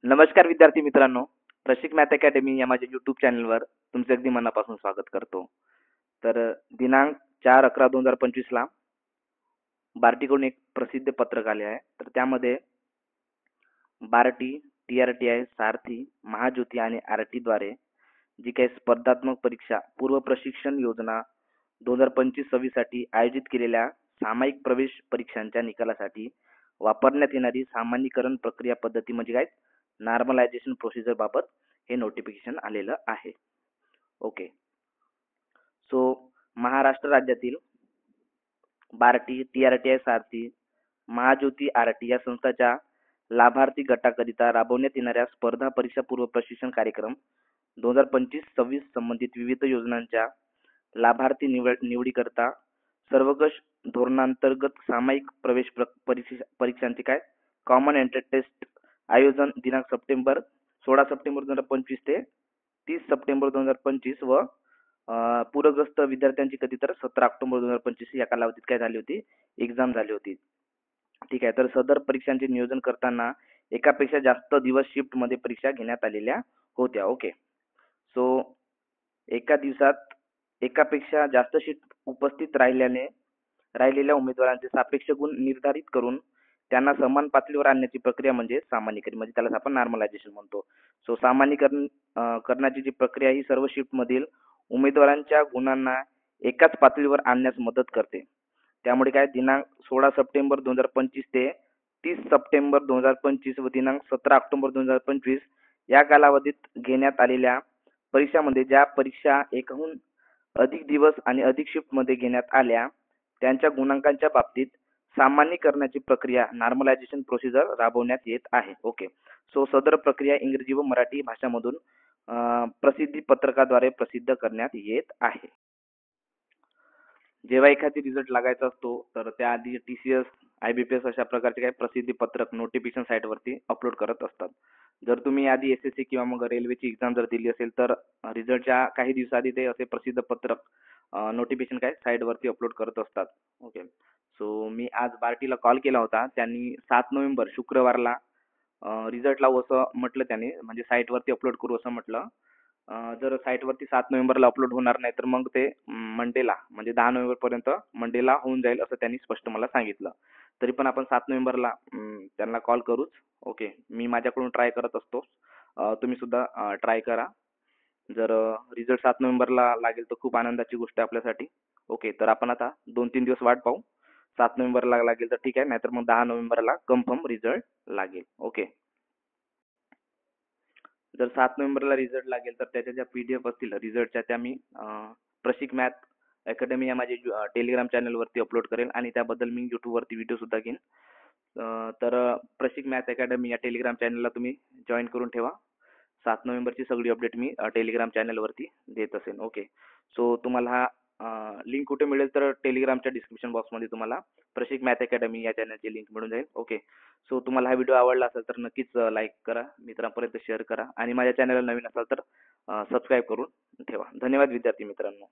नमस्कार विद्यार्थी मित्रांनो, प्रशिक मॅथ अकॅडमी या माझ्या यूट्यूब चॅनलवर तुमचे अगदी मनापासून स्वागत करतो. तर दिनांक 4/11/2025 ला बार्टीकडून एक प्रसिद्ध पत्रक आले आहे. तर त्यामध्ये बार्टी, TRTI, सारथी, महाज्योती आणि RT द्वारे जी काही स्पर्धात्मक परीक्षा पूर्व प्रशिक्षण योजना 2025-26 साठी आयोजित केलेल्या सामायिक प्रवेश परीक्षांच्या निकालासाठी वापरण्यात येणारी सामान्यीकरण प्रक्रिया पद्धती म्हणजे काय, नॉर्मलायझेशन प्रोसिजर बाबत हे नोटिफिकेशन आलेलं आहे. ओके. सो महाराष्ट्र राज्यातील बार्टी, TRTI, सारथी, महाज्योती, RT या संस्थांच्या लाभार्थी गटाकरिता राबवण्यात येणाऱ्या स्पर्धा परीक्षा पूर्व प्रशिक्षण कार्यक्रम 2025-26 संबंधित विविध योजनांच्या लाभार्थी निवडीकरता सर्वकष धोरणांतर्गत सामायिक प्रवेश परीक्षांचे काय कॉमन एंट्री टेस्ट आयोजन दिनांक 16 सप्टेंबर 2025 ते 30 सप्टेंबर 2025 व पूरग्रस्त विद्यार्थ्यांची कधी तर 17 ऑक्टोबर 2025 या कालावधीत काय झाली होती, एक्झाम झाली होती. ठीक आहे. तर सदर परीक्षांचे नियोजन करताना एकापेक्षा जास्त दिवस शिफ्ट मध्ये परीक्षा घेण्यात आलेल्या होत्या. ओके. सो एका दिवसात एकापेक्षा जास्त शिफ्ट उपस्थित राहिलेल्या उमेदवारांचे सापेक्ष गुण निर्धारित करून त्यांना समान पातळीवर आणण्याची प्रक्रिया म्हणजे सामान्यीकरण, म्हणजे त्याला आपण नॉर्मलायझेशन म्हणतो. सो सामान्यीकरण करण्याची जी प्रक्रिया ही सर्व शिफ्ट मधील उमेदवारांच्या गुणांना एकाच पातळीवर आणण्यास मदत करते. त्यामुळे काय दिनांक 16 सप्टेंबर 2025 ते 30 सप्टेंबर 2025 व दिनांक 17 ऑक्टोबर 2025 या कालावधीत घेण्यात आलेल्या परीक्षांमध्ये ज्या परीक्षा एकहून अधिक दिवस आणि अधिक शिफ्ट मध्ये घेण्यात आल्या त्यांच्या गुणांकांच्या बाबतीत सामान्यीकरणाची प्रक्रिया नॉर्मलायझेशन प्रोसिजर राबवण्यात येत आहे. ओके. सो सदर प्रक्रिया इंग्रजी व मराठी भाषांमधून प्रसिद्धी पत्रकाद्वारे प्रसिद्ध करण्यात येत आहे. जेव्हा एखादी रिझल्ट लागायचा असतो तर त्याआधी TCS, IBPS अशा प्रकारचे काही प्रसिद्धी पत्रक नोटिफिकेशन साइट वरती अपलोड करत असतात. जर तुम्ही आधी SSC किंवा मग रेल्वेची एक्झाम जर दिली असेल तर रिझल्टच्या काही दिवसाआधी ते असे प्रसिद्ध पत्रक नोटिफिकेशन काय साइट वरती अपलोड करत असतात. ओके. सो मी आज बार्टीला कॉल केला होता. त्यांनी 7 नोव्हेंबर शुक्रवारला रिझल्ट लावू असं म्हटलं त्याने, म्हणजे साइट वरती अपलोड करू असं म्हटलं. जर साइट वरती 7 नोव्हेंबरला अपलोड होणार नाही तर मग ते मंडेला म्हणजे 10 नोव्हेंबर पर्यंत मंडेला होऊन जाईल असं त्यांनी स्पष्ट मला सांगितलं. तरी पण आपण 7 नोव्हेंबरला त्यांना कॉल करूच. ओके. मी माझ्याकडून ट्राय करत असतो. तुम्ही सुद्धा ट्राय करा. जर रिझल्ट 7 नोव्हेंबरला लागेल तर खूप आनंदाची गोष्ट आहे आपल्यासाठी. ओके. तर आपण आता 2-3 दिवस वाट पाहू. 7 नोव्हेंबरला लागेल तर ठीक आहे, नाहीतर मग 10 नोव्हेंबरला कन्फर्म रिझल्ट लागेल. ओके. जर 7 नोव्हेंबरला रिझल्ट लागेल तर त्याच्या ज्या PDF असतील रिझल्टच्या त्या मी प्रशिक मॅथ अकॅडमी या माझ्या टेलिग्राम चॅनलवरती अपलोड करेल आणि त्याबद्दल मी YouTube वरती व्हिडिओ सुद्धा घेईन. तर प्रशिक मॅथ अकॅडमी या टेलिग्राम चॅनलला तुम्ही जॉईन करून ठेवा. 7 नोव्हेंबरची सगळी अपडेट मी टेलिग्राम चॅनलवरती देत असेल. ओके. सो तुम्हाला हा लिंक कुठे मिळेल तर टेलिग्रामच्या डिस्क्रिप्शन बॉक्समध्ये तुम्हाला प्रशिक मॅथ अकॅडमी या चॅनलची लिंक मिळून जाईल. ओके. सो तुम्हाला हा व्हिडिओ आवडला असेल तर नक्कीच लाईक करा, मित्रांपर्यंत शेअर करा आणि माझ्या चॅनलला नवीन असाल तर सबस्क्राईब करून ठेवा. धन्यवाद विद्यार्थी मित्रांनो.